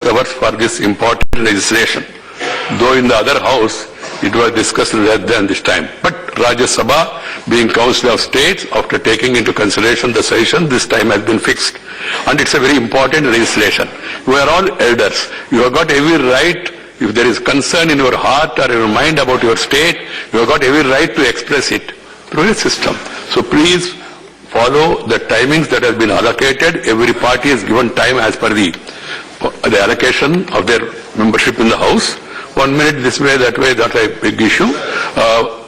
hours for this important legislation. Though in the other house it was discussed less than this time. But Rajya Sabha, being Council of States, after taking into consideration the session, this time has been fixed. And it's a very important legislation. You are all elders. You have got every right, if there is concern in your heart or your mind about your state, you have got every right to express it through a system. So please follow the timings that have been allocated. Every party is given time as per the allocation of their membership in the House. 1 minute this way, that way, that's a big issue.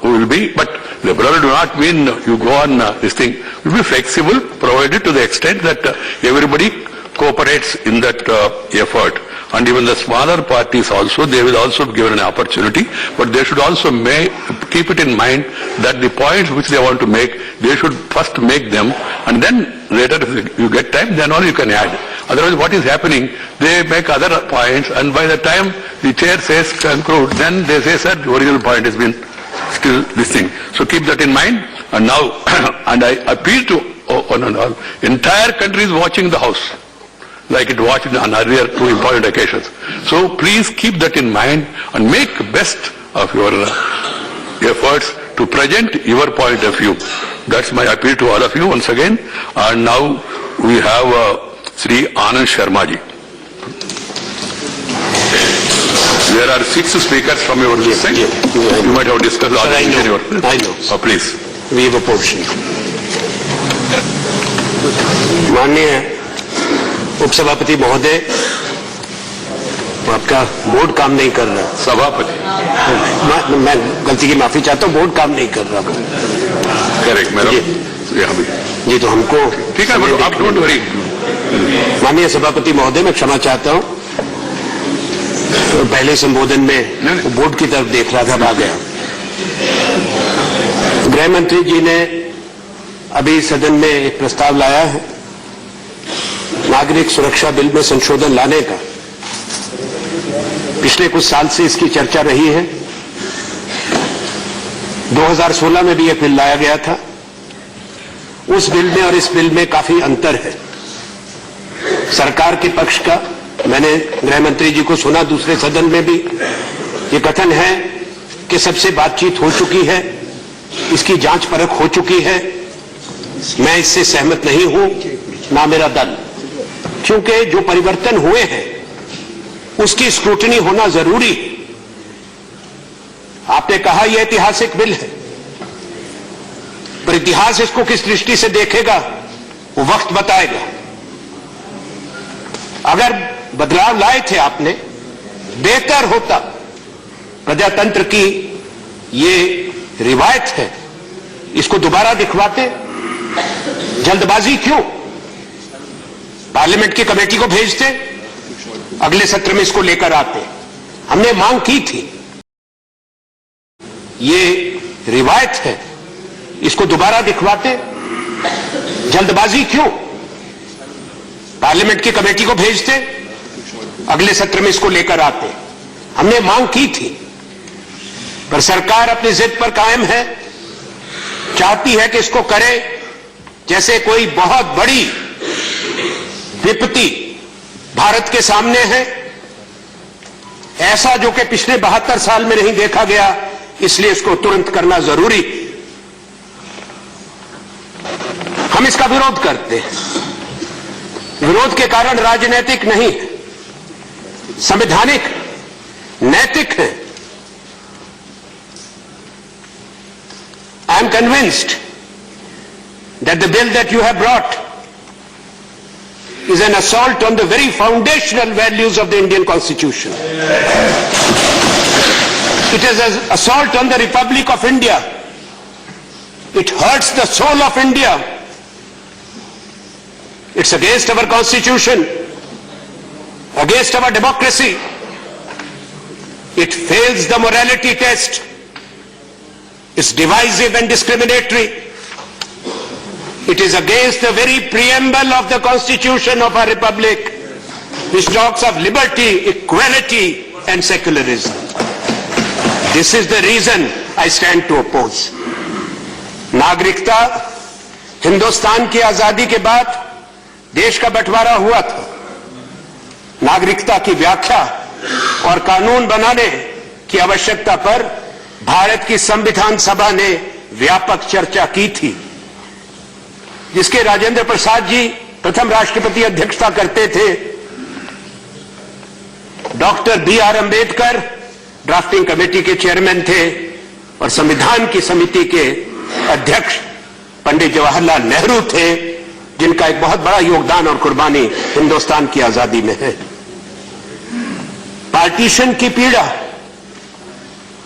Will be, but liberal do not mean you go on this thing. Will be flexible, provided to the extent that everybody cooperates in that effort. And even the smaller parties also, they will also be given an opportunity, but they should also keep it in mind that the points which they want to make, they should first make them, and then later if you get time, then only you can add. Otherwise what is happening, they make other points, and by the time the chair says conclude, then they say, sir, the original point has been still this thing. So keep that in mind. And now, and I appeal to entire country is watching the House, like it watched on earlier two important occasions. So please keep that in mind and make best of your efforts to present your point of view. That's my appeal to all of you once again. And now we have Sri Anand Sharma ji. There are 6 speakers from your list. You might have discussed all this in your... I know. Oh, please. We have a portion. माननीय उपसभापति महोदय, आपका board काम नहीं कर रहा। सभापति, मैं गलती की माफी चाहता हूँ, बोर्ड काम नहीं कर रहा। Correct madam. जी तो हमको ठीक है, आप डोंट वरी। माननीय सभापति महोदय, मैं क्षमा चाहता हूँ, पहले संबोधन में बोर्ड की तरफ देख रहा था, भाग गया। गृह मंत्री जी ने अभी सदन में एक प्रस्ताव लाया है नागरिक सुरक्षा बिल में संशोधन लाने का। पिछले कुछ साल से इसकी चर्चा रही है। 2016 में भी यह बिल लाया गया था। उस बिल में और इस बिल में काफी अंतर है। सरकार के पक्ष का मैंने गृह मंत्री जी को सुना, दूसरे सदन में भी ये कथन है कि सबसे बातचीत हो चुकी है, इसकी जांच परख हो चुकी है। मैं इससे सहमत नहीं हूं, ना मेरा दल, क्योंकि जो परिवर्तन हुए हैं उसकी स्क्रूटनी होना जरूरी है। आपने कहा यह ऐतिहासिक बिल है, पर इतिहास इसको किस दृष्टि से देखेगा वो वक्त बताएगा। अगर बदलाव लाए थे आपने, बेहतर होता। प्रजातंत्र की ये रिवायत है, इसको दोबारा दिखवाते। जल्दबाजी क्यों? पार्लियामेंट की कमेटी को भेजते, अगले सत्र में इसको लेकर आते। हमने मांग की थी, ये रिवायत है, इसको दोबारा दिखवाते। जल्दबाजी क्यों? पार्लियामेंट की कमेटी को भेजते, अगले सत्र में इसको लेकर आते। हमने मांग की थी, पर सरकार अपनी जिद पर कायम है, चाहती है कि इसको करे जैसे कोई बहुत बड़ी विपत्ति भारत के सामने है, ऐसा जो कि पिछले 72 साल में नहीं देखा गया, इसलिए इसको तुरंत करना जरूरी। हम इसका विरोध करते हैं। विरोध के कारण राजनीतिक नहीं, संवैधानिक, नैतिक है। I am convinced that the bill that you have brought is an assault on the very foundational values of the Indian Constitution. It is an assault on the Republic of India. It hurts the soul of India. It's against our Constitution, against our democracy. It fails the morality test. It's divisive and discriminatory. It is against the very preamble of the Constitution of our Republic, which talks of liberty, equality and secularism. This is the reason I stand to oppose. नागरिकता, हिंदुस्तान की आजादी के बाद देश का बंटवारा हुआ था। नागरिकता की व्याख्या और कानून बनाने की आवश्यकता पर भारत की संविधान सभा ने व्यापक चर्चा की थी, जिसके राजेंद्र प्रसाद जी प्रथम राष्ट्रपति अध्यक्षता करते थे। Doctor B.R. Ambedkar drafting committee के चेयरमैन थे और संविधान की समिति के अध्यक्ष पंडित जवाहरलाल नेहरू थे, जिनका एक बहुत बड़ा योगदान और कुर्बानी हिंदुस्तान की आजादी में है। पार्टीशन की पीड़ा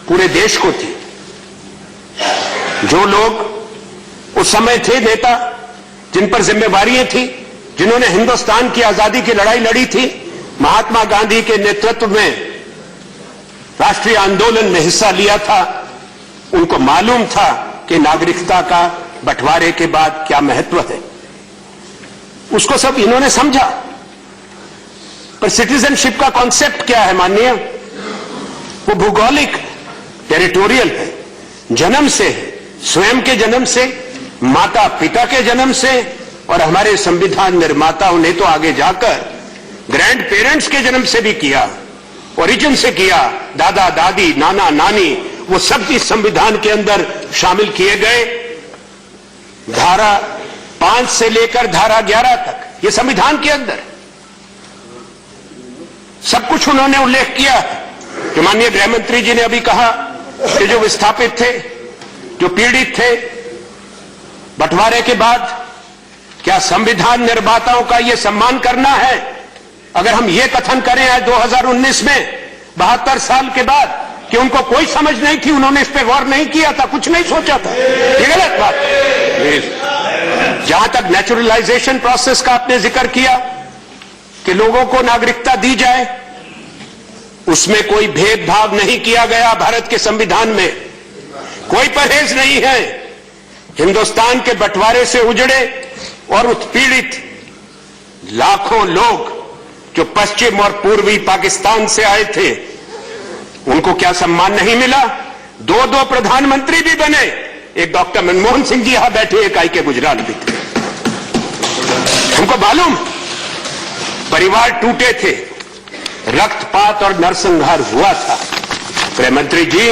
पूरे देश को थी। जो लोग उस समय थे नेता, जिन पर जिम्मेवारियां थी, जिन्होंने हिंदुस्तान की आजादी की लड़ाई लड़ी थी, महात्मा गांधी के नेतृत्व में राष्ट्रीय आंदोलन में हिस्सा लिया था, उनको मालूम था कि नागरिकता का बंटवारे के बाद क्या महत्व है। उसको सब इन्होंने समझा। पर सिटीजनशिप का कॉन्सेप्ट क्या है माननीय? वो भौगोलिक, टेरिटोरियल है, जन्म से है, स्वयं के जन्म से, माता पिता के जन्म से, और हमारे संविधान निर्माताओं ने तो आगे जाकर ग्रैंड पेरेंट्स के जन्म से भी किया, ओरिजिन से किया, दादा दादी, नाना नानी, वो सब इस संविधान के अंदर शामिल किए गए। धारा 5 से लेकर धारा 11 तक ये संविधान के अंदर सब कुछ उन्होंने उल्लेख किया है। कि माननीय गृह मंत्री जी ने अभी कहा कि जो विस्थापित थे, जो पीड़ित थे, बंटवारे के बाद क्या संविधान निर्माताओं का ये सम्मान करना है? अगर हम ये कथन करें आज 2019 में 72 साल के बाद कि उनको कोई समझ नहीं थी, उन्होंने इस पे गौर नहीं किया था, कुछ नहीं सोचा था, ये गलत बात है। जहां तक नेचुरलाइजेशन प्रोसेस का आपने जिक्र किया कि लोगों को नागरिकता दी जाए, उसमें कोई भेदभाव नहीं किया गया। भारत के संविधान में कोई परहेज नहीं है। हिंदुस्तान के बंटवारे से उजड़े और उत्पीड़ित लाखों लोग जो पश्चिम और पूर्वी पाकिस्तान से आए थे, उनको क्या सम्मान नहीं मिला? 2 प्रधानमंत्री भी बने। एक डॉक्टर मनमोहन सिंह जी यहां बैठे, एक आई के गुजराल भी थे। हमको मालूम परिवार टूटे थे, रक्तपात और नरसंहार हुआ था। गृह मंत्री जी,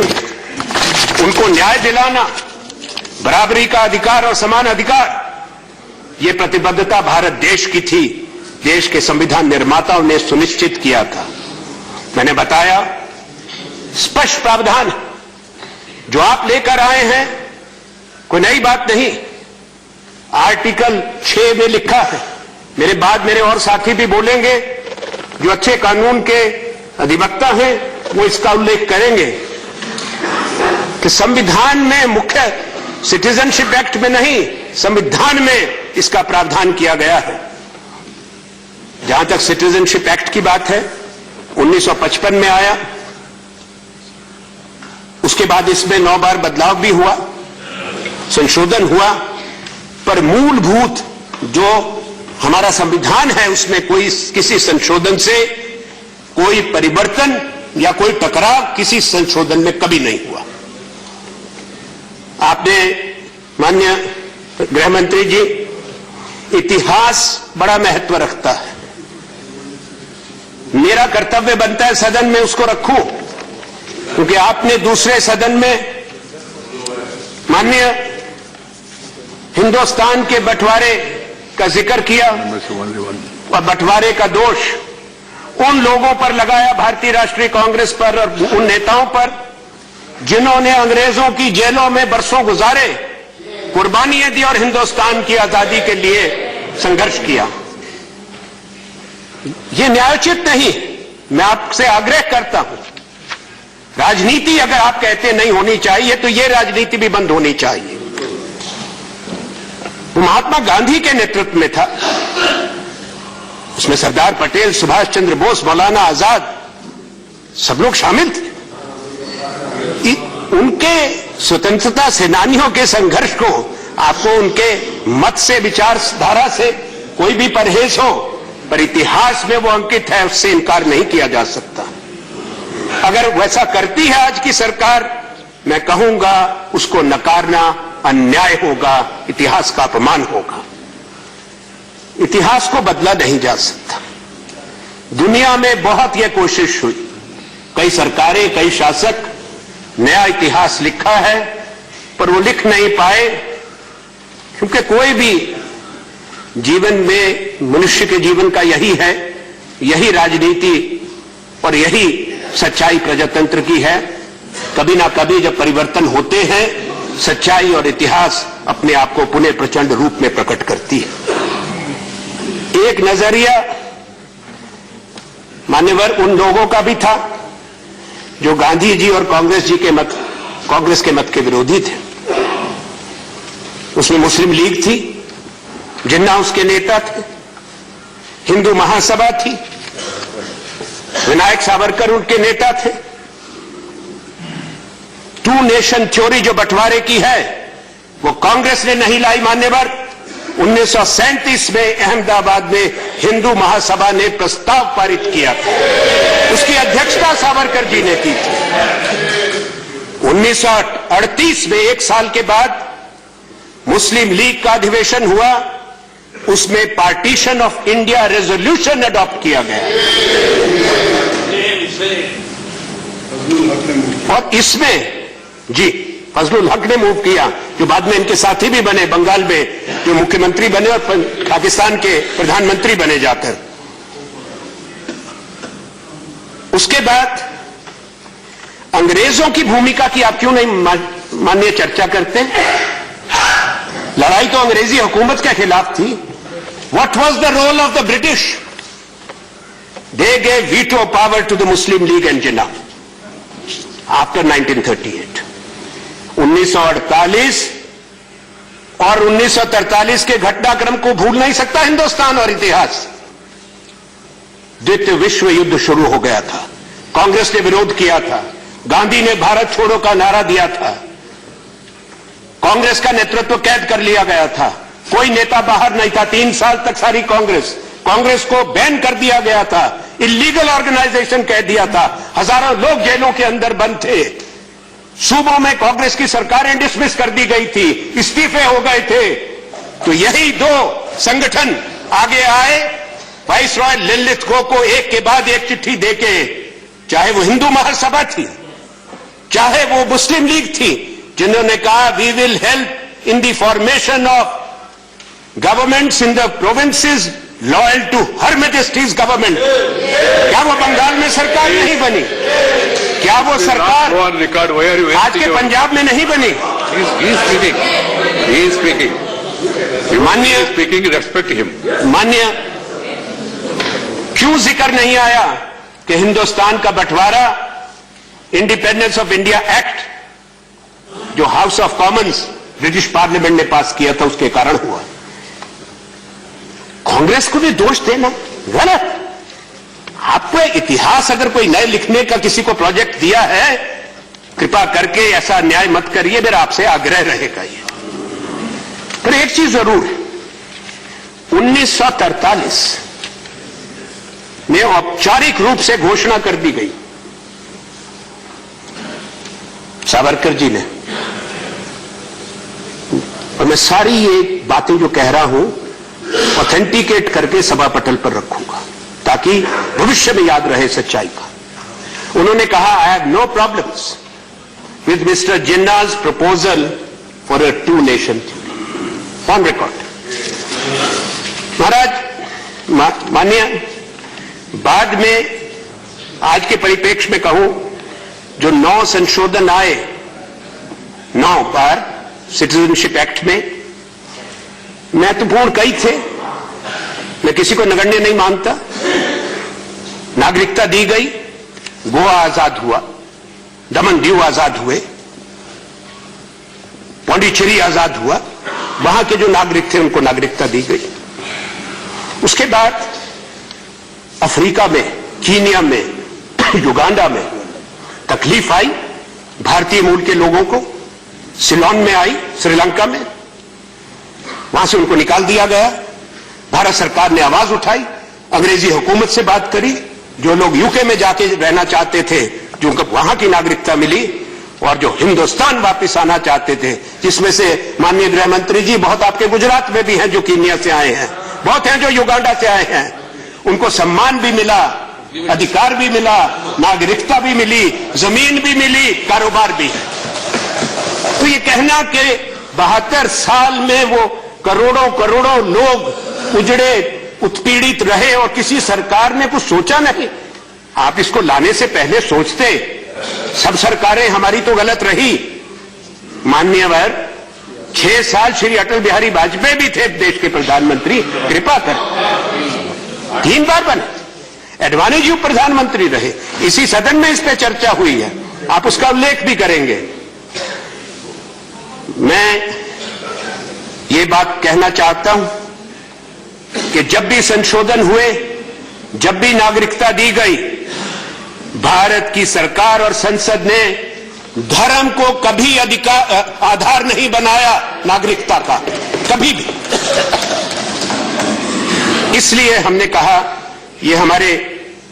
उनको न्याय दिलाना, बराबरी का अधिकार और समान अधिकार, ये प्रतिबद्धता भारत देश की थी, देश के संविधान निर्माताओं ने सुनिश्चित किया था। मैंने बताया स्पष्ट प्रावधान जो आप लेकर आए हैं, कोई नई बात नहीं। आर्टिकल 6 में लिखा है, मेरे बाद मेरे और साथी भी बोलेंगे, जो अच्छे कानून के अधिवक्ता हैं वो इसका उल्लेख करेंगे कि संविधान में मुख्य सिटीजनशिप एक्ट में नहीं, संविधान में इसका प्रावधान किया गया है। जहां तक सिटीजनशिप एक्ट की बात है, 1955 में आया, उसके बाद इसमें 9 बार बदलाव भी हुआ, संशोधन हुआ, पर मूलभूत जो हमारा संविधान है उसमें कोई किसी संशोधन से कोई परिवर्तन या कोई टकराव किसी संशोधन में कभी नहीं हुआ। आपने माननीय गृह मंत्री जी, इतिहास बड़ा महत्व रखता है। मेरा कर्तव्य बनता है सदन में उसको रखूं, क्योंकि आपने दूसरे सदन में माननीय हिंदुस्तान के बंटवारे का जिक्र किया और बंटवारे का दोष उन लोगों पर लगाया, भारतीय राष्ट्रीय कांग्रेस पर और उन नेताओं पर जिन्होंने अंग्रेजों की जेलों में बरसों गुजारे, कुर्बानियां दी और हिंदुस्तान की आजादी के लिए संघर्ष किया। ये न्यायोचित नहीं। मैं आपसे आग्रह करता हूं, राजनीति अगर आप कहते नहीं होनी चाहिए तो ये राजनीति भी बंद होनी चाहिए। वो महात्मा गांधी के नेतृत्व में था, उसमें सरदार पटेल, सुभाष चंद्र बोस, मौलाना आजाद, सब लोग शामिल थे। उनके स्वतंत्रता सेनानियों के संघर्ष को आपको उनके मत से, विचारधारा से कोई भी परहेज हो, पर इतिहास में वो अंकित है, उससे इनकार नहीं किया जा सकता। अगर वैसा करती है आज की सरकार, मैं कहूंगा उसको नकारना अन्याय होगा, इतिहास का अपमान होगा। इतिहास को बदला नहीं जा सकता। दुनिया में बहुत यह कोशिश हुई, कई सरकारें, कई शासक नया इतिहास लिखा है, पर वो लिख नहीं पाए, क्योंकि कोई भी जीवन में मनुष्य के जीवन का यही है, यही राजनीति और यही सच्चाई प्रजातंत्र की है। कभी ना कभी जब परिवर्तन होते हैं, सच्चाई और इतिहास अपने आप को पुनः प्रचंड रूप में प्रकट करती है। एक नजरिया मान्यवर उन लोगों का भी था जो गांधी जी और कांग्रेस के मत के विरोधी थे। उसमें मुस्लिम लीग थी, जिन्ना उसके नेता थे, हिंदू महासभा थी, विनायक सावरकर उनके नेता थे। टू नेशन थ्योरी जो बंटवारे की है वो कांग्रेस ने नहीं लाई मान्यवर। 1937 में अहमदाबाद में हिंदू महासभा ने प्रस्ताव पारित किया था, उसकी अध्यक्षता सावरकर जी ने की थी। 1938 में, एक साल के बाद, मुस्लिम लीग का अधिवेशन हुआ, उसमें partition of India resolution adopt किया गया और इसमें जी फजलुल हक ने मूव किया, जो बाद में इनके साथी भी बने, बंगाल में जो मुख्यमंत्री बने और पाकिस्तान के प्रधानमंत्री बने जाकर। उसके बाद अंग्रेजों की भूमिका की आप क्यों नहीं माननीय चर्चा करते? लड़ाई तो अंग्रेजी हुकूमत के खिलाफ थी। What was the role of the British? They gave veto power to the Muslim League and Jinnah after 1938। 1948 और 1943 के घटनाक्रम को भूल नहीं सकता हिंदुस्तान और इतिहास। द्वितीय विश्व युद्ध शुरू हो गया था, कांग्रेस ने विरोध किया था, गांधी ने भारत छोड़ो का नारा दिया था, कांग्रेस का नेतृत्व कैद कर लिया गया था, कोई नेता बाहर नहीं था 3 साल तक। सारी कांग्रेस को बैन कर दिया गया था, इलीगल ऑर्गेनाइजेशन कह दिया था, हजारों लोग जेलों के अंदर बंद थे, सूबों में कांग्रेस की सरकारें डिसमिस कर दी गई थी, इस्तीफे हो गए थे। तो यही दो संगठन आगे आए, वाइसरॉय लिनलिथगो को एक के बाद एक चिट्ठी देके, चाहे वो हिंदू महासभा थी, चाहे वो मुस्लिम लीग थी, जिन्होंने कहा we will help in the formation of governments in the provinces loyal to her majesty's government. क्या वो बंगाल में सरकार नहीं बनी? क्या वो सरकार आज के पंजाब में नहीं बनी? माननीय स्पीकिंग, रेस्पेक्ट हिम। माननीय, क्यों जिक्र नहीं आया कि हिंदुस्तान का बंटवारा इंडिपेंडेंस ऑफ इंडिया एक्ट जो house of Commons British parliament ने पास किया था उसके कारण हुआ? कांग्रेस को भी दोष देना गलत। आपको इतिहास अगर कोई नए लिखने का किसी को प्रोजेक्ट दिया है, कृपा करके ऐसा न्याय मत करिए, मेरा आपसे आग्रह रहेगा ये। पर एक चीज जरूर है, 1943 में औपचारिक रूप से घोषणा कर दी गई सावरकर जी ने, और मैं सारी ये बातें जो कह रहा हूं ऑथेंटिकेट करके सभा पटल पर रखूंगा ताकि भविष्य में याद रहे सच्चाई का। उन्होंने कहा, I have no problems with mister Jinnah's proposal for a two nation theory on record. महाराज माननीय, बाद में आज के परिप्रेक्ष्य में कहूं, जो 9 संशोधन आए 9 बार सिटीजनशिप एक्ट में, महत्वपूर्ण कई थे, मैं किसी को नगण्य नहीं मानता। नागरिकता दी गई, गोवा आजाद हुआ, दमन दीव आजाद हुए, पौंडीचेरी आजाद हुआ, वहां के जो नागरिक थे उनको नागरिकता दी गई। उसके बाद अफ्रीका में, कीनिया में, युगांडा में तकलीफ आई भारतीय मूल के लोगों को, सिलोन में आई, श्रीलंका में, वहां से उनको निकाल दिया गया। भारत सरकार ने आवाज उठाई, अंग्रेजी हुकूमत से बात करी, जो लोग यूके में जाके रहना चाहते थे, जो उनको वहां की नागरिकता मिली, और जो हिंदुस्तान वापस आना चाहते थे, जिसमें से माननीय गृह मंत्री जी बहुत आपके गुजरात में भी हैं जो कीनिया से आए हैं, बहुत हैं जो युगांडा से आए हैं, उनको सम्मान भी मिला, अधिकार भी मिला, नागरिकता भी मिली, जमीन भी मिली, कारोबार भी। तो ये कहना कि 72 साल में वो करोड़ों करोड़ों लोग उजड़े, उत्पीड़ित रहे और किसी सरकार ने कुछ सोचा नहीं, आप इसको लाने से पहले सोचते। सब सरकारें हमारी तो गलत रही, माननीयवर 6 साल श्री अटल बिहारी वाजपेयी भी थे देश के प्रधानमंत्री, कृपा कर 3 बार बने, एडवाणी जी प्रधानमंत्री रहे, इसी सदन में इस पे चर्चा हुई है, आप उसका उल्लेख भी करेंगे। मैं ये बात कहना चाहता हूं कि जब भी संशोधन हुए, जब भी नागरिकता दी गई, भारत की सरकार और संसद ने धर्म को कभी आधार नहीं बनाया नागरिकता का, कभी भी। इसलिए हमने कहा यह हमारे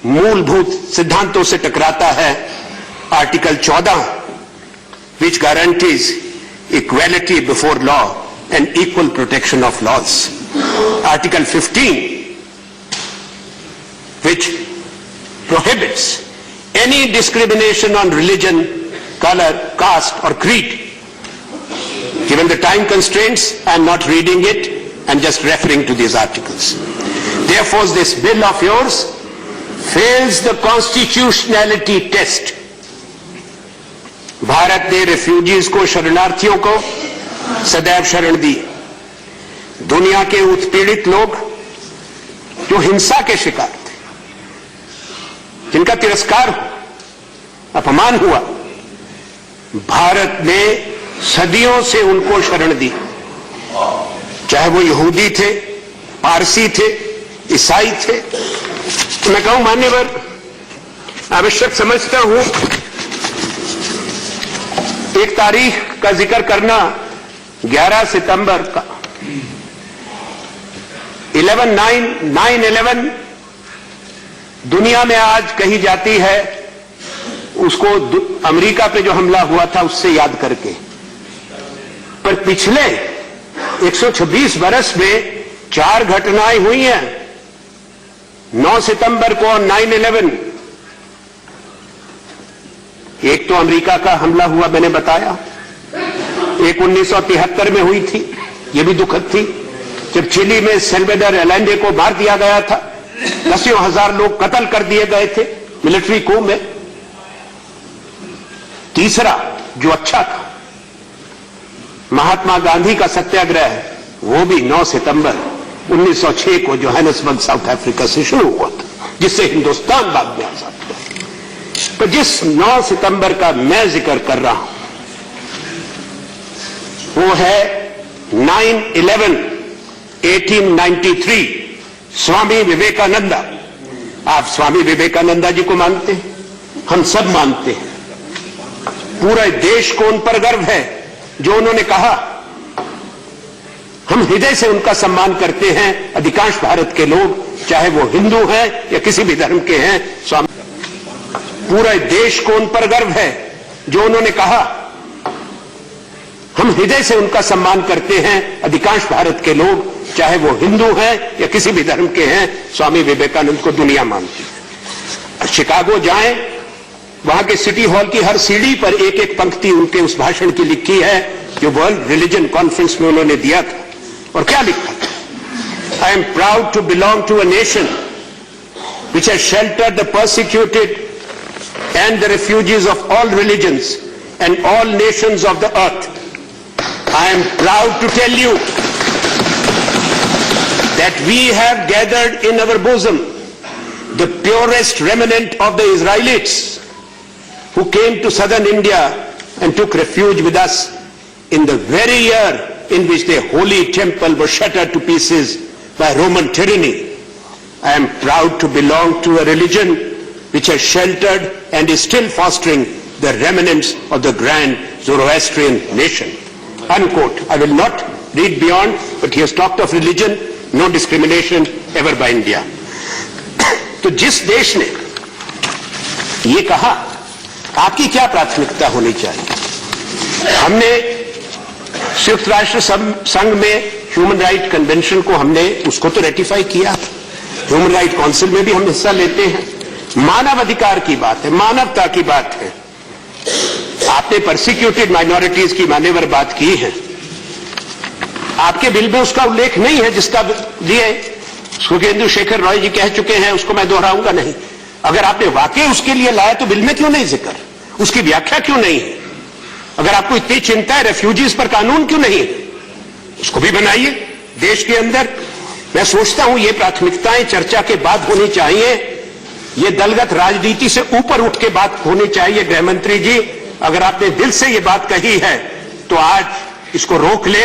मूलभूत सिद्धांतों से टकराता है। Article 14 which guarantees equality before law and equal protection of laws. Article 15 which prohibits any discrimination on religion, color, caste or creed. Given the time constraints, I am not reading it, I am just referring to these articles. Therefore, this bill of yours fails the constitutionality test. Bharat ने refugees को, शरणार्थियों को सदैव शरण दी। दुनिया के उत्पीड़ित लोग जो हिंसा के शिकार थे, जिनका तिरस्कार हुआ, अपमान हुआ, भारत ने सदियों से उनको शरण दी, चाहे वो यहूदी थे, पारसी थे, ईसाई थे। तो मैं कहूं मान्यवर, आवश्यक समझता हूं एक तारीख का जिक्र करना, 11 सितंबर का 9/11 दुनिया में आज कही जाती है, उसको अमेरिका पे जो हमला हुआ था उससे याद करके। पर पिछले 126 बरस में 4 घटनाएं हुई हैं, 9 सितंबर को 9/11। एक तो अमेरिका का हमला हुआ, मैंने बताया, एक 1973 में हुई थी, यह भी दुखद थी, जब चिली में सेल्वेडर एलेंडे को मार दिया गया था, 10,000 लोग कत्ल कर दिए गए थे मिलिट्री coup में। तीसरा जो अच्छा था, महात्मा गांधी का सत्याग्रह, वो भी 9 सितंबर 1906 को जोहानिसबर्ग साउथ अफ्रीका से शुरू हुआ था, जिससे हिंदुस्तान बाद में आजाद हुआ। तो जिस 9 सितंबर का मैं जिक्र कर रहा हूं, वो है 9/11 1893, स्वामी विवेकानंदा। आप स्वामी विवेकानंदा जी को मानते हैं, हम सब मानते हैं, पूरे देश को उन पर गर्व है जो उन्होंने कहा। हम हृदय से उनका सम्मान करते हैं, अधिकांश भारत के लोग, चाहे वो हिंदू हैं या किसी भी धर्म के हैं। स्वामी, पूरे देश को उन पर गर्व है जो उन्होंने कहा। हम हृदय से उनका सम्मान करते हैं, अधिकांश भारत के लोग, चाहे वो हिंदू हैं या किसी भी धर्म के हैं। स्वामी विवेकानंद को दुनिया मानती है। शिकागो जाएं, वहां के सिटी हॉल की हर सीढ़ी पर एक एक पंक्ति उनके उस भाषण की लिखी है जो वर्ल्ड रिलीजन कॉन्फ्रेंस में उन्होंने दिया था। और क्या लिखा था? I am proud to belong to a nation which has sheltered the persecuted and the refugees of all religions and all nations of the earth. I am proud to tell you that we have gathered in our bosom the purest remnant of the Israelites who came to southern India and took refuge with us in the very year in which their holy temple was shattered to pieces by Roman tyranny. I am proud to belong to a religion which has sheltered and is still fostering the remnants of the grand Zoroastrian nation. Unquote. I will not read beyond, but he has talked of religion, no discrimination ever by India. तो जिस देश ने ये कहा, आपकी क्या प्राथमिकता होनी चाहिए? हमने संयुक्त राष्ट्र संघ में ह्यूमन राइट कन्वेंशन को हमने उसको तो रेटिफाई किया, ह्यूमन राइट काउंसिल में भी हम हिस्सा लेते हैं, मानव अधिकार की बात है, मानवता की बात है। आपने परसिक्यूटेड माइनॉरिटीज की मान्यवर बात की है। आपके बिल में उसका उल्लेख नहीं है, जिसका लिए सुखेंदु शेखर रॉय जी कह चुके हैं, उसको मैं दोहराऊंगा नहीं। अगर आपने वाकई उसके लिए लाया तो बिल में क्यों नहीं जिक्र, उसकी व्याख्या क्यों नहीं है? अगर आपको इतनी चिंता है रेफ्यूजीज पर कानून क्यों नहीं है, उसको भी बनाइए देश के अंदर। मैं सोचता हूं ये प्राथमिकताएं चर्चा के बाद होनी चाहिए, ये दलगत राजनीति से ऊपर उठ के बात होनी चाहिए। गृह मंत्री जी, अगर आपने दिल से ये बात कही है तो आज इसको रोक ले,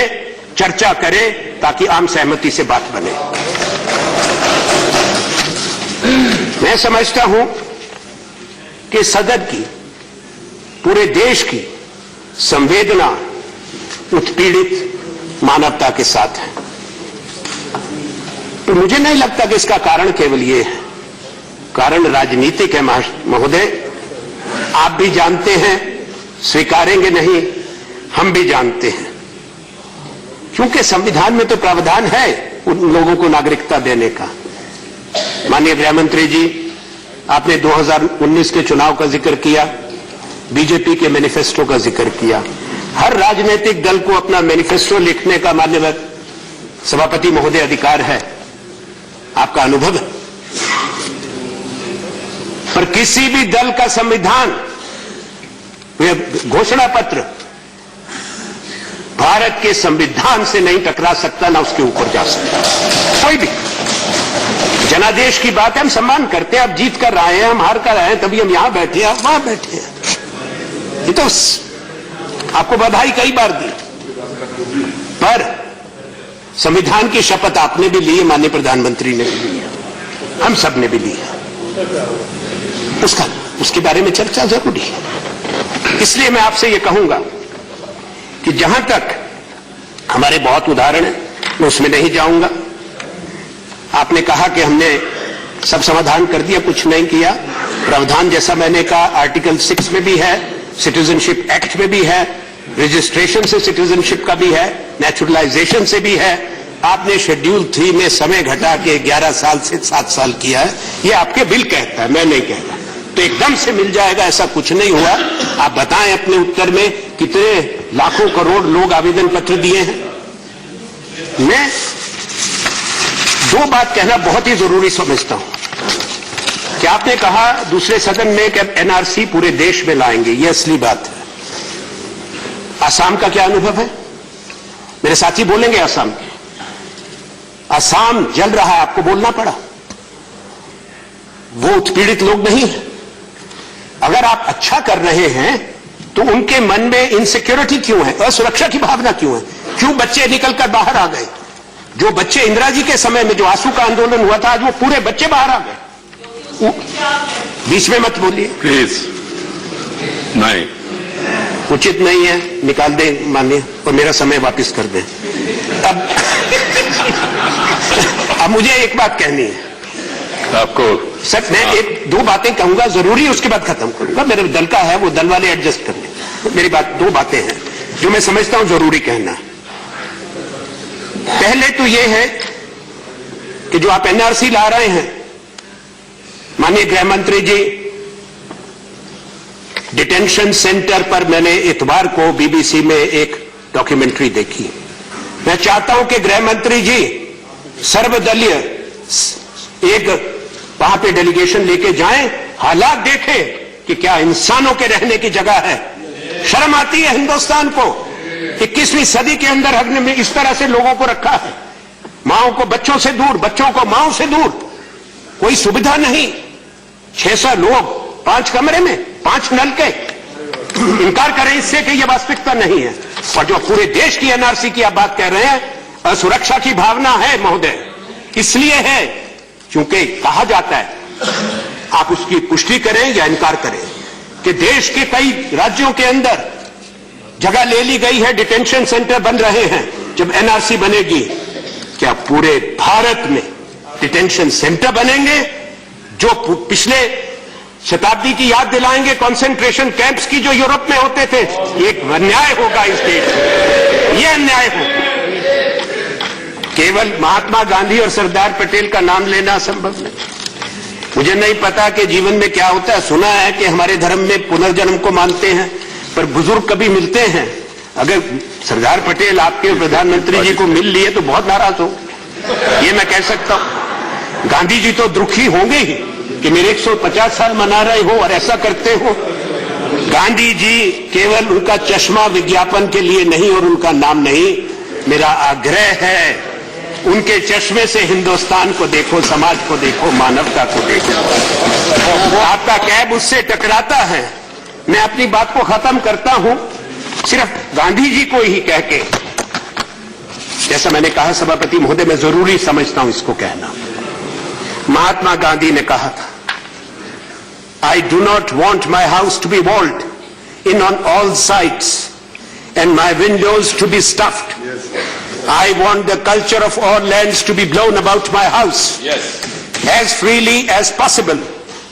चर्चा करें, ताकि आम सहमति से बात बने। मैं समझता हूं कि सदन की, पूरे देश की संवेदना उत्पीड़ित मानवता के साथ है। तो मुझे नहीं लगता कि इसका कारण केवल ये है, कारण राजनीतिक है महोदय। आप भी जानते हैं, स्वीकारेंगे नहीं, हम भी जानते हैं, क्योंकि संविधान में तो प्रावधान है उन लोगों को नागरिकता देने का। माननीय गृह मंत्री जी, आपने 2019 के चुनाव का जिक्र किया, बीजेपी के मैनिफेस्टो का जिक्र किया। हर राजनीतिक दल को अपना मैनिफेस्टो लिखने का माननीय सभापति महोदय अधिकार है, आपका अनुभव है। पर किसी भी दल का संविधान, घोषणा पत्र भारत के संविधान से नहीं टकरा सकता, ना उसके ऊपर जा सकता कोई भी। जनादेश की बात है, हम सम्मान करते हैं। आप जीत कर रहे हैं, हम हार कर रहे हैं, तभी हम यहां बैठे हैं, वहां बैठे हैं। ये तो आपको बधाई कई बार दी, पर संविधान की शपथ आपने भी ली है, माननीय प्रधानमंत्री ने भी ली है, हम सब ने भी ली है। उसके बारे में चर्चा जरूरी है। इसलिए मैं आपसे ये कहूंगा कि जहां तक हमारे बहुत उदाहरण हैं, मैं उसमें नहीं जाऊंगा। आपने कहा कि हमने सब समाधान कर दिया, कुछ नहीं किया। प्रावधान जैसा मैंने कहा आर्टिकल 6 में भी है, सिटीजनशिप एक्ट में भी है, रजिस्ट्रेशन से सिटीजनशिप का भी है, नेचुरलाइजेशन से भी है। आपने शेड्यूल 3 में समय घटा के 11 साल से 7 साल किया है। ये आपके बिल कहता है, मैं नहीं कहता। तो एकदम से मिल जाएगा ऐसा कुछ नहीं हुआ। आप बताएं अपने उत्तर में कितने लाखों करोड़ लोग आवेदन पत्र दिए हैं। मैं दो बात कहना बहुत ही जरूरी समझता हूं कि आपने कहा दूसरे सदन में कि एनआरसी पूरे देश में लाएंगे, यह असली बात है। असम का क्या अनुभव है? मेरे साथी बोलेंगे असम के। असम जल रहा है, आपको बोलना पड़ा। वो उत्पीड़ित लोग नहीं है। अगर आप अच्छा कर रहे हैं तो उनके मन में इनसिक्योरिटी क्यों है, असुरक्षा की भावना क्यों है? क्यों बच्चे निकलकर बाहर आ गए? जो बच्चे इंदिरा जी के समय में जो आंसू का आंदोलन हुआ था, आज वो पूरे बच्चे बाहर आ गए। बीच में मत बोलिए प्लीज। नहीं, उचित नहीं है, निकाल दें माननीय, और मेरा समय वापस कर दें। अब मुझे एक बात कहनी है आपको। सर, मैं एक दो बातें कहूंगा, जरूरी, उसके बाद खत्म करूंगा। मेरे दल का है, वो दल वाले एडजस्ट कर लें। मेरी बात, दो बातें हैं जो मैं समझता हूं जरूरी कहना। पहले तो ये है कि जो आप एनआरसी ला रहे हैं, माननीय गृह मंत्री जी, डिटेंशन सेंटर पर मैंने इतवार को बीबीसी में एक डॉक्यूमेंट्री देखी। मैं चाहता हूं कि गृह मंत्री जी सर्वदलीय एक वहां पे डेलीगेशन लेके जाएं, हालात देखें कि क्या इंसानों के रहने की जगह है। शर्म आती है हिंदुस्तान को, 21वीं सदी के अंदर हमने इस तरह से लोगों को रखा है। माओं को बच्चों से दूर, बच्चों को माओं से दूर, कोई सुविधा नहीं। 600 लोग 5 कमरे में, 5 नल के। इनकार करें इससे कि यह वास्तविकता नहीं है। और जो पूरे देश की एनआरसी की आप बात कह रहे हैं, असुरक्षा की भावना है महोदय। इसलिए है क्योंकि कहा जाता है, आप उसकी पुष्टि करें या इनकार करें, कि देश के कई राज्यों के अंदर जगह ले ली गई है, डिटेंशन सेंटर बन रहे हैं। जब एनआरसी बनेगी, क्या पूरे भारत में डिटेंशन सेंटर बनेंगे जो पिछले शताब्दी की याद दिलाएंगे कंसंट्रेशन कैंप्स की जो यूरोप में होते थे? एक अन्याय होगा इस देश में, यह अन्याय होगा। केवल महात्मा गांधी और सरदार पटेल का नाम लेना संभव नहीं। मुझे नहीं पता कि जीवन में क्या होता है, सुना है कि हमारे धर्म में पुनर्जन्म को मानते हैं, पर बुजुर्ग कभी मिलते हैं। अगर सरदार पटेल आपके प्रधानमंत्री जी को मिल लिए तो बहुत नाराज हो, ये मैं कह सकता हूं। गांधी जी तो दुखी होंगे ही कि मेरे 150 साल मना रहे हो और ऐसा करते हो। गांधी जी केवल उनका चश्मा विज्ञापन के लिए नहीं और उनका नाम नहीं, मेरा आग्रह है उनके चश्मे से हिंदुस्तान को देखो, समाज को देखो, मानवता को देखो। आपका कैब उससे टकराता है। मैं अपनी बात को खत्म करता हूं सिर्फ गांधी जी को ही कह के, जैसा मैंने कहा सभापति महोदय, मैं जरूरी समझता हूं इसको कहना। महात्मा गांधी ने कहा था, I do not want my house to be walled in on all sides and my windows to be stuffed. I want the culture of all lands to be blown about my house as freely as possible,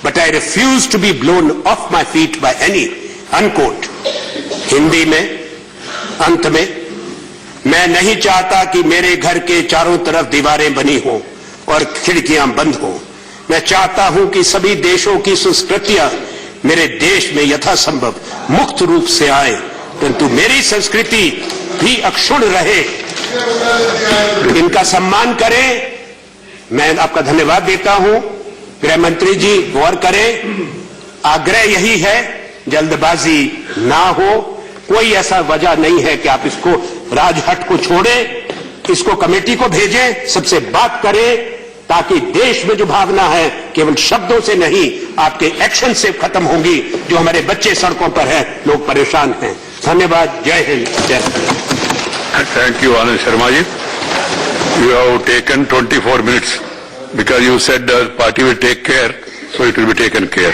but I refuse to be blown off my feet by any. Unquote. Hindi में अंत में, मैं नहीं चाहता कि मेरे घर के चारों तरफ दीवारें बनी हों और खिड़कियां बंद हों। मैं चाहता हूं कि सभी देशों की संस्कृतियां मेरे देश में यथासंभव मुक्त रूप से आए, परंतु मेरी संस्कृति भी अक्षुण्ण रहे, इनका सम्मान करें। मैं आपका धन्यवाद देता हूं। गृह मंत्री जी गौर करें, आग्रह यही है जल्दबाजी ना हो। कोई ऐसा वजह नहीं है कि आप इसको राजहट को छोड़ें, इसको कमेटी को भेजें, सबसे बात करें, ताकि देश में जो भावना है केवल शब्दों से नहीं आपके एक्शन से खत्म होगी। जो हमारे बच्चे सड़कों पर हैं, लोग परेशान हैं। धन्यवाद। जय हिंद, जय Bharat. Thank you, Anand Sharma ji. You have taken 24 minutes because you said the party will take care, so it will be taken care.